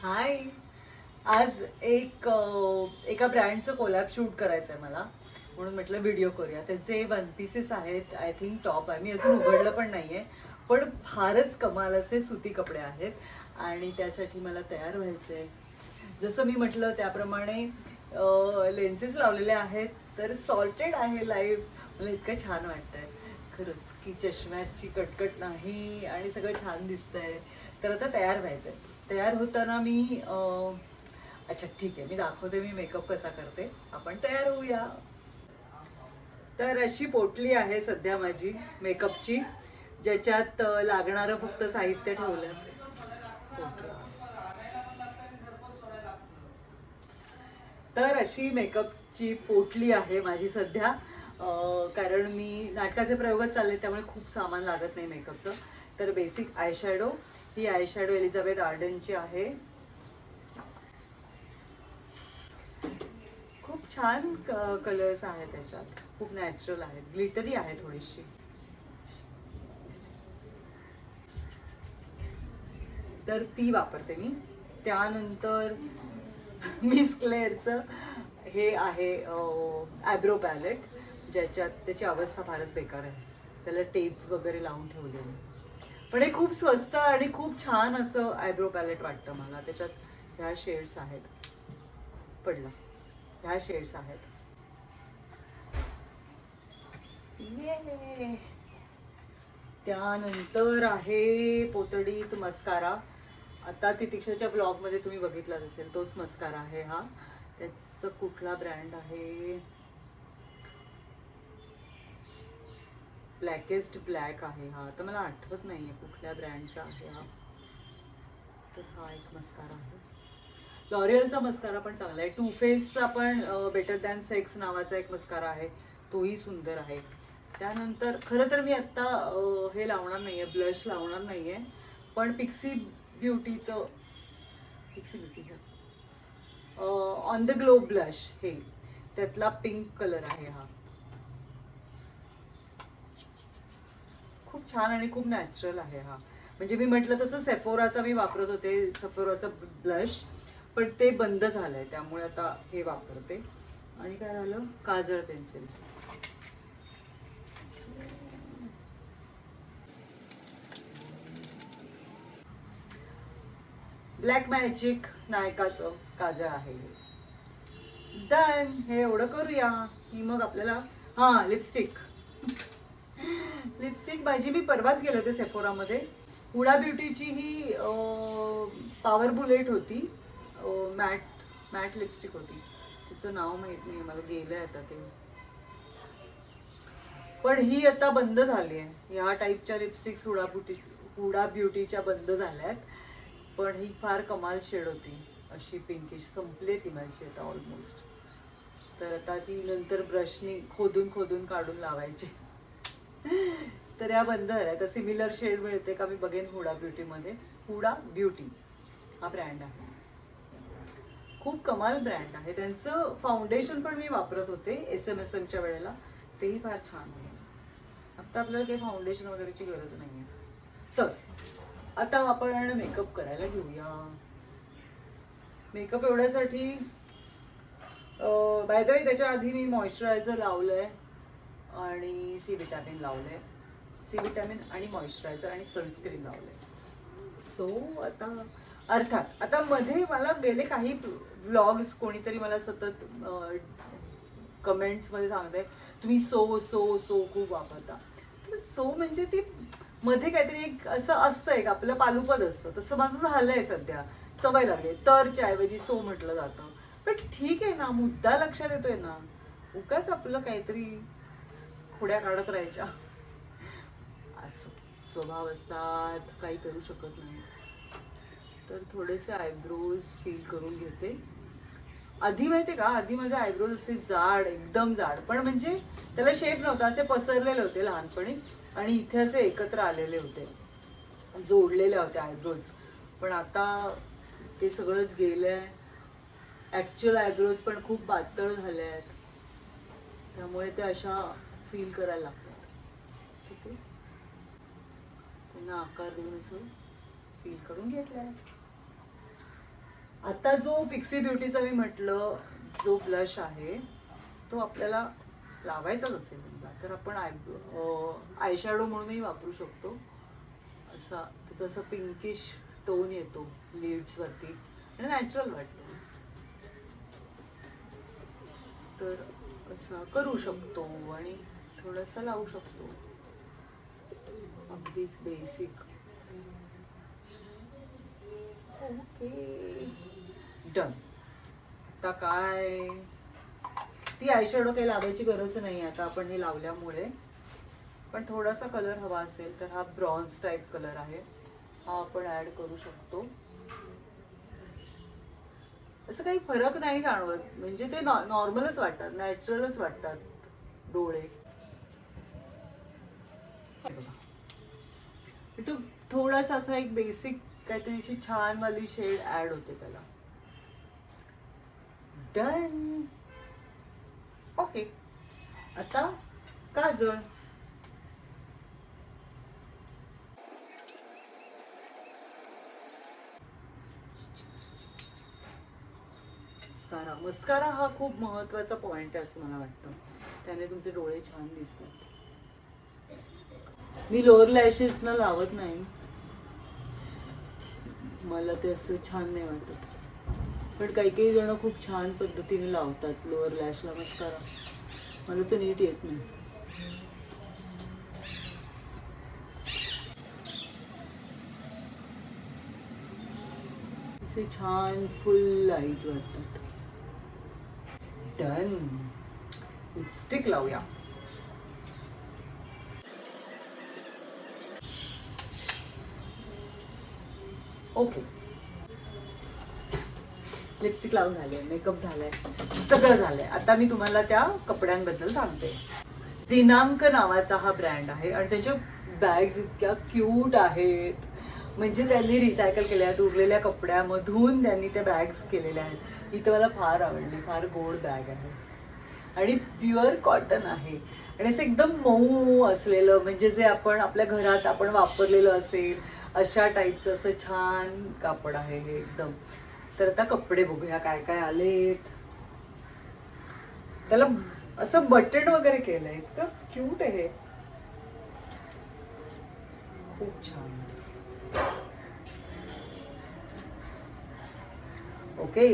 हाय. आज एका ब्रँडचं collab shoot करायचं आहे मला, म्हणून म्हटलं व्हिडिओ करूया. त्यांचे वन पीसेस आहेत, आय थिंक टॉप आहे, मी अजून उघडलं पण नाहीये, पण फारच कमाल असे सुती कपडे आहेत आणि त्यासाठी मला तयार व्हायचंय. जसं मी म्हटलं त्याप्रमाणे लेन्सेस लावलेले आहेत, तर सॉर्टेड आहे लाईफ. मला इतकं छान वाटतंय खरंच की चष्म्याची कटकट नाही आणि सगळं छान दिसतंय. तर आता तयार व्हायचंय. तयार होताना मी अच्छा ठीक आहे, मी दाखवते मी मेकअप कसा करते. आपण तयार होऊया. तर अशी पोटली आहे सध्या माझी मेकअपची, ज्याच्यात लागणारं फक्त साहित्य ठेवलं. तर अशी मेकअपची पोटली आहे माझी सध्या. कारण मी नाटकाचे प्रयोगच चालले, त्यामुळे खूप सामान लागत नाही मेकअपचं. तर बेसिक आयशॅडो, ही आयशॅडो एलिझाबेथ आर्डनची आहे. खूप छान कलर्स आहेत त्याच्यात, खूप नॅचरल आहेत, ग्लिटरी आहे थोडीशी. तर ती वापरते मी. त्यानंतर मिस क्लेअरचं हे आहे आयब्रो पॅलेट, ज्याच्यात त्याची अवस्था फारच बेकार आहे. त्याला टेप वगैरे लावून ठेवलेली, पण हे खूप स्वस्त आणि खूप छान असं आयब्रो पॅलेट वाटतं मला. त्याच्यात ह्या शेड्स आहेत, पडला, ह्या शेड्स आहेत. ये. त्यानंतर आहे पोतडीत मस्कारा. आता तितिक्षाच्या ब्लॉगमध्ये तुम्ही बघितलाच असेल, तोच मस्कारा आहे हा. त्याचं कुठला ब्रँड आहे, ब्लॅकेस्ट ब्लॅक आहे हा. तर मला आठवत नाहीये कुठल्या ब्रँडचा आहे हा. तर हा एक मस्कारा आहे. लॉरियलचा मस्कारा पण चांगला आहे. टू फेसचा पण बेटर दॅन सेक्स नावाचा एक मस्कारा आहे, तोही सुंदर आहे. त्यानंतर खरं तर मी आत्ता हे लावणार नाहीये, ब्लश लावणार नाहीये, पण पिक्सी ब्युटीचं ऑन द ग्लो ब्लश, हे त्यातला पिंक कलर आहे हा. खूप छान आणि खूप नॅचरल आहे हा. म्हणजे मी म्हटलं तसं सेफोराचा मी वापरत होते, सेफोराचा ब्लश, पण ते बंद झालंय, त्यामुळे आता हे वापरते. आणि काय झालं, काजळ पेन्सिल. ब्लॅक मॅजिक नायकाचं काजळ आहे. डन. हे एवढं करूया की मग आपल्याला हा लिपस्टिक. लिपस्टिक माझी मी परवाच गेले होते सेफोरामध्ये. हुडा ब्युटीची ही पॉवर बुलेट होती, मॅट मॅट लिपस्टिक होती. तिचं नाव माहित नाही मला, गेलंय आता ते. पण ही आता बंद झाली आहे. ह्या टाईपच्या लिपस्टिक्स हुडा ब्युटीच्या बंद झाल्यात. पण ही फार कमाल शेड होती, अशी पिंकिश. संपले ती माझी आता ऑलमोस्ट. तर आता ती नंतर ब्रशनी खोदून खोदून काढून लावायची. तर या बंद झाल्या. तर सिमिलर शेड मिळते का मी बघेन हुडा ब्युटीमध्ये. हुडा ब्युटी हा ब्रँड आहे, खूप कमाल ब्रँड आहे. त्यांचं फाउंडेशन पण मी वापरत होते SMSMच्या वेळेला, तेही फार छान आहे. आता आपल्याला काही फाउंडेशन वगैरेची गरज नाही आहे. तर आता आपण मेकअप करायला घेऊया. मेकअप एवढ्यासाठी बाय द वे त्याच्या आधी मी मॉइश्चरायझर लावलंय आणि सी विटॅमिन लावलंय. सी विटॅमिन आणि मॉइश्चरायझर आणि सनस्क्रीन लावलंय. सो आता अर्थात आता मध्ये मला गेले काही व्लॉग्स कोणीतरी मला सतत कमेंट्समध्ये सांगताय तुम्ही सो सो सो खूप वापरता. सो म्हणजे ती मध्ये काहीतरी एक असं असतं, एक आपलं पालुपद असतं, तसं माझं झालंय सध्या. सवय लागली. तरच्या ऐवजी सो म्हटलं जातं. पण ठीक आहे ना, मुद्दा लक्षात येतोय ना. उगाच आपलं काहीतरी खोड्या काढत राहायच्या, असं स्वभाव असतात, काही करू शकत नाही. तर थोडेसे आयब्रोज फील करून घेते. आधी माहितीये का, आधी माझे आयब्रोज असे जाड, एकदम जाड, पण म्हणजे त्याला शेप नव्हता, असे पसरलेले होते लहानपणी आणि इथे असे एकत्र आलेले होते, जोडलेल्या होत्या आयब्रोज. पण आता ते सगळंच गेलंय. ऍक्च्युअल आयब्रोज पण खूप पातळ झाले आहेत, त्यामुळे ते अशा फील करायला लागतात. ठीक आहे, त्यांना आकार देऊन असं फील करून घेतलंय. आता जो पिक्सी ब्युटीचा मी म्हटलं जो ब्लश आहे तो आपल्याला लावायचाच असेल तर आपण आयशॅडो म्हणूनही वापरू शकतो. असा त्याचा असं पिंकिश टोन येतो लिड्सवरती आणि नॅचरल वाटतो, तर असं करू शकतो आणि थोडंसं लावू शकतो अगदीच बेसिक. Okay done. आता काय ती आयशॅडो काही लावायची गरज नाही आता आपण हे लावल्यामुळे, पण थोडासा कलर हवा असेल तर हा ब्रॉन्झ टाईप कलर आहे, हा आपण ऍड करू शकतो. असं काही फरक नाही जाणवत, म्हणजे ते नॉर्मलच वाटतात, नॅचरलच वाटतात डोळे. तो थोडासा असा एक बेसिक काहीतरी अशी छान वाली शेड ऍड होते त्याला. डन. ओके आता काजळ. मस्कारा हा खूप महत्वाचा पॉइंट आहे असं मला वाटतं, त्याने तुमचे डोळे छान दिसतात. मी लोअर लॅशेस ना लावत नाही, मला ते असं छान नाही वाटत, पण काही काही जण खूप छान पद्धतीने लावतात लोअर लॅशला मस्कारा, मला तर नीट येत नाही. असे छान फुल आईज वाटतात. डन. लिपस्टिक लावूया. ओके लिपस्टिक लावून झाले, मेकअप झालाय, सगळं झालंय. आता मी तुम्हाला त्या कपड्यांबद्दल सांगते. दिनांक नावाचा हा ब्रँड आहे आणि त्याच्या बॅग्स इतक्या क्यूट आहेत, म्हणजे त्यांनी रिसायकल केल्या आहेत, उरलेल्या कपड्यामधून त्यांनी त्या बॅग्स केलेल्या आहेत. ही तर मला फार आवडली, फार गोड बॅग आहे आणि प्युअर कॉटन आहे आणि असं एकदम मऊ असलेलं, म्हणजे जे आपण आपल्या घरात आपण वापरलेलं असेल अशा टाईपचं असं छान कापड आहे हे एकदम. तर आता कपडे बघूया काय काय आलेत. त्याला असं बटन वगैरे केलंय, इतकं क्यूट आहे हे, खूप छान. ओके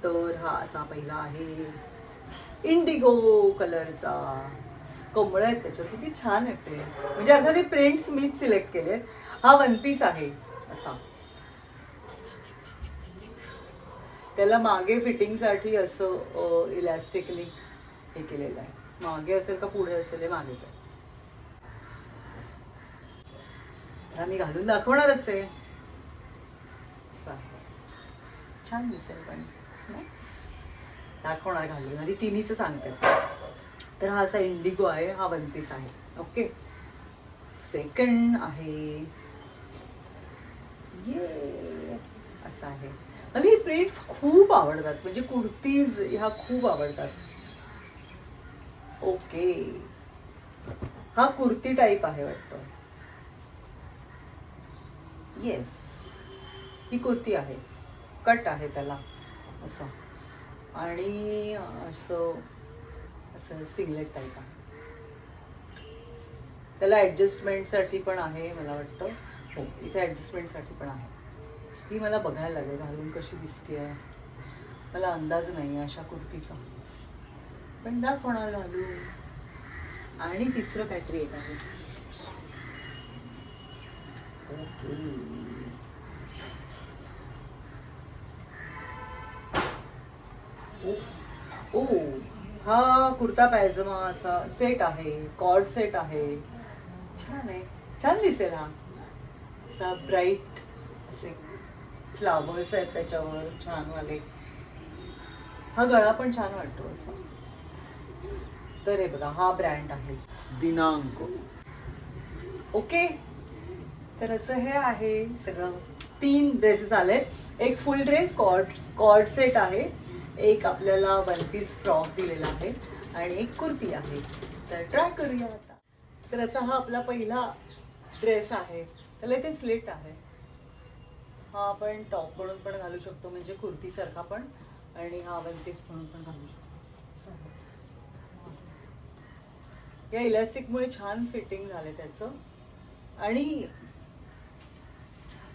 तर हा असा पहिला आहे इंडिगो कलरचा, कमळ आहेत त्याच्यावर, किती छान आहे प्रिंट, म्हणजे अर्थात हे प्रिंट्स मीच सिलेक्ट केले. हा वन पीस आहे असा, त्याला मागे फिटिंगसाठी असं इलॅस्टिकनी हे केलेलं आहे. मागे असेल का पुढे असेल हे मागेच आहे. मी घालून दाखवणारच आहे. असं आहे, छान दिसेल पण दाखवणार घालून, आधी तिन्हीच सांगते. तर हा असा इंडिगो आहे, हा वन पीस आहे. ओके सेकंड आहे ये असं आहे. मला ही प्रिंट्स खूप आवडतात, म्हणजे कुर्तीज ह्या खूप आवडतात. ओके हा कुर्ती टाईप आहे वाटतं. येस ही कुर्ती आहे, कट आहे त्याला असं, आणि असं असं सिंगलेट टाईप आहे. त्याला ॲडजस्टमेंटसाठी पण आहे मला वाटतं. हो इथे ॲडजस्टमेंटसाठी पण आहे. ही मला बघायला लागेल घालून कशी दिसते, मला अंदाज नाही आहे अशा कुर्तीचा, पण दाखवणार घालू. आणि तिसरं काहीतरी एक आहे. ओ हा कुर्ता पायजमा असा सेट आहे, कॉर्ड सेट आहे, छान आहे, छान दिसेल. हा असा ब्राईट असे फ्लावर्स आहेत त्याच्यावर छान वाले, हा गळा पण छान वाटतो असा. तर हे बघा हा ब्रँड आहे दिनांक. ओके तर असं हे आहे सगळं. 3 ड्रेसेस आलेत, एक फुल ड्रेस कॉर्ड सेट आहे, एक आपल्याला वन पीस फ्रॉक दिलेला आहे आणि एक कुर्ती आहे. तर ट्राय करूया आता. तर असा हा आपला पहिला ड्रेस आहे, त्याला इथे स्लिट आहे. हा आपण टॉप म्हणून पण घालू शकतो, म्हणजे कुर्तीसारखा पण, आणि हा वन पीस म्हणून पण घालू शकतो. असं आहे. या इलास्टिकमुळे छान फिटिंग झाले त्याचं. आणि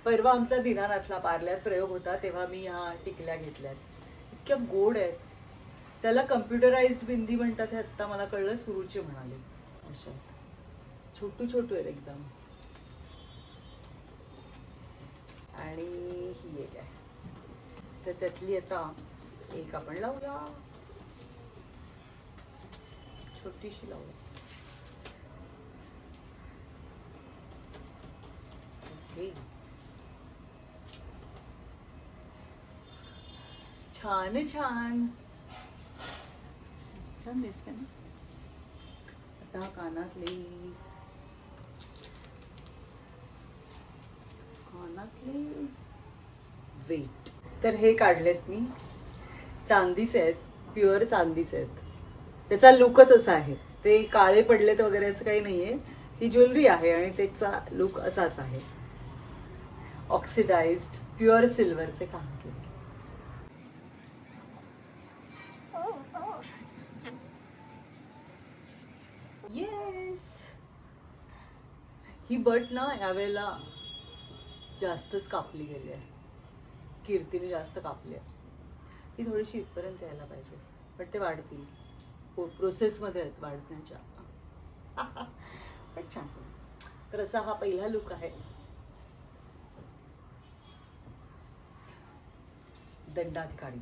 परवा आमचा दिनानाथला पार्ल्यात प्रयोग होता तेव्हा मी ह्या टिकल्या घेतल्यात. इतक्या गोड आहेत. त्याला कम्प्युटराइज्ड बिंदी म्हणतात हे आत्ता मला कळलं, सुरुची म्हणाले. अशा छोटू छोटू आहेत एकदम. आणि ही एक आहे, तर त्यातली आता एक आपण लावूया, छोटीशी लावूया. ओके, छान छान छान दिसते ना. आता कानातले वेट, तर हे काढलेत मी. चांदीचे आहेत, प्युअर चांदीचे आहेत. त्याचा लुकच असा आहे. ते काळे पडलेत वगैरे असं काही नाहीये. ती ज्वेलरी आहे आणि त्याचा लुक असाच आहे. ऑक्सिडाइज्ड प्युअर सिल्वरचे कानातले. येस, ही बट ना यावेळेला जास्तच कापली गेली आहे. कीर्तीने जास्त कापली आहे. ती थोडीशी इथपर्यंत यायला पाहिजे, पण ते वाढतील. प्रोसेसमध्ये आहेत वाढण्याच्या. पण छान. तर असा हा पहिला लुक आहे. दंडाधिकारी.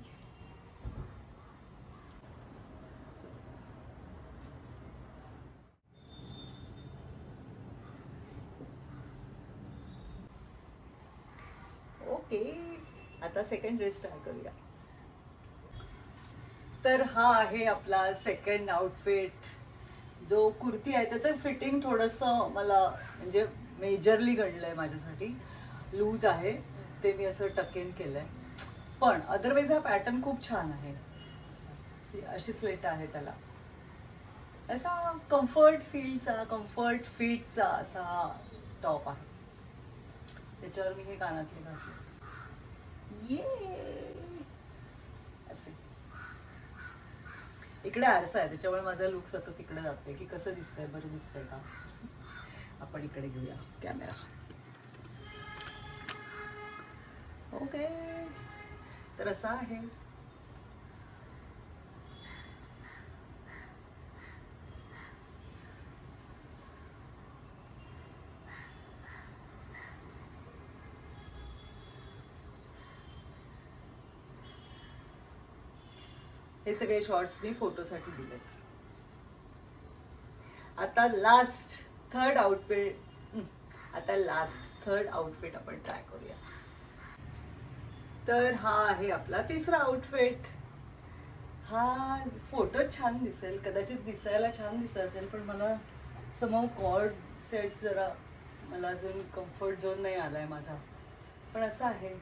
ओके, आता सेकंड ड्रेस ट्राय करूया. तर हा आहे आपला सेकंड आउटफिट. जो कुर्ती आहे त्याचं फिटिंग थोडंसं मला म्हणजे मेजरली गणलंय माझ्यासाठी. लूज आहे, ते मी असं टकेन केलंय. पण अदरवाईज हा पॅटर्न खूप छान आहे. अशी स्लेट आहे त्याला. असा कम्फर्ट फीलचा, कम्फर्ट फिटचा असा टॉप आहे. त्याच्यावर मी हे कानातले घातले. ये असे. इकडे आरसा आहे त्याच्यामुळे माझा लुक सतत इकडे जातोय की कसं दिसतंय, बरं दिसतंय का. आपण इकडे घेऊया कॅमेरा. ओके, तर असा आहे. हे सगळे शॉर्ट्स मी फोटोसाठी दिले. आता लास्ट थर्ड आउटफिट आपण ट्राय करूया. तर हा आहे आपला तिसरा आउटफिट. हा फोटोत छान दिसेल, कदाचित दिसायला छान दिसत असेल, पण मला समहाऊ कॉर्ड सेट जरा मला अजून कम्फर्ट झोन नाही आलाय माझा. पण असं आहे,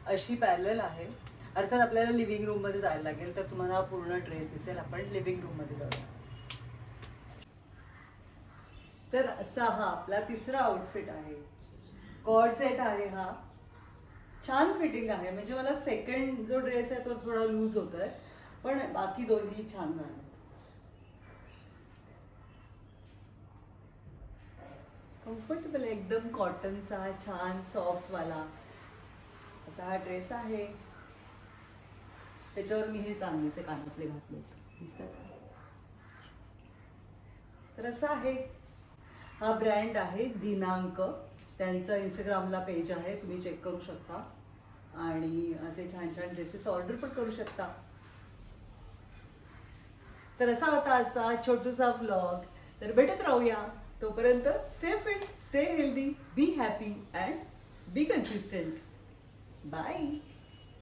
अशी पॅरलल आहे. अर्थात आपल्याला लिव्हिंग रूम मध्ये जायला लागेल, तर तुम्हाला पूर्ण ड्रेस दिसेल. आपण लिव्हिंग रूम मध्ये जाऊया. तर असा हा आपला तिसरा आउटफिट आहे. कॉर्ड सेट आहे हा. छान फिटिंग आहे, म्हणजे मला सेकंड जो ड्रेस आहे तो थोडा लूज होतोय, पण बाकी दोन्ही छान झाले. कम्फर्टेबल एकदम, कॉटनचा छान सॉफ्ट वाला असा हा ड्रेस आहे. त्याच्यावर मी हे चांदीचे कानातले घातले दिसतात. तर असं आहे. हा ब्रँड आहे दिनांक. त्यांचं इंस्टाग्रामला पेज आहे, तुम्ही चेक करू शकता. आणि असे छान छान ड्रेसेस ऑर्डर पण करू शकता. तर असा होता आजचा छोटूसा व्लॉग. तर भेटत राहूया. तोपर्यंत stay fit, stay healthy, be happy and be consistent. Bye.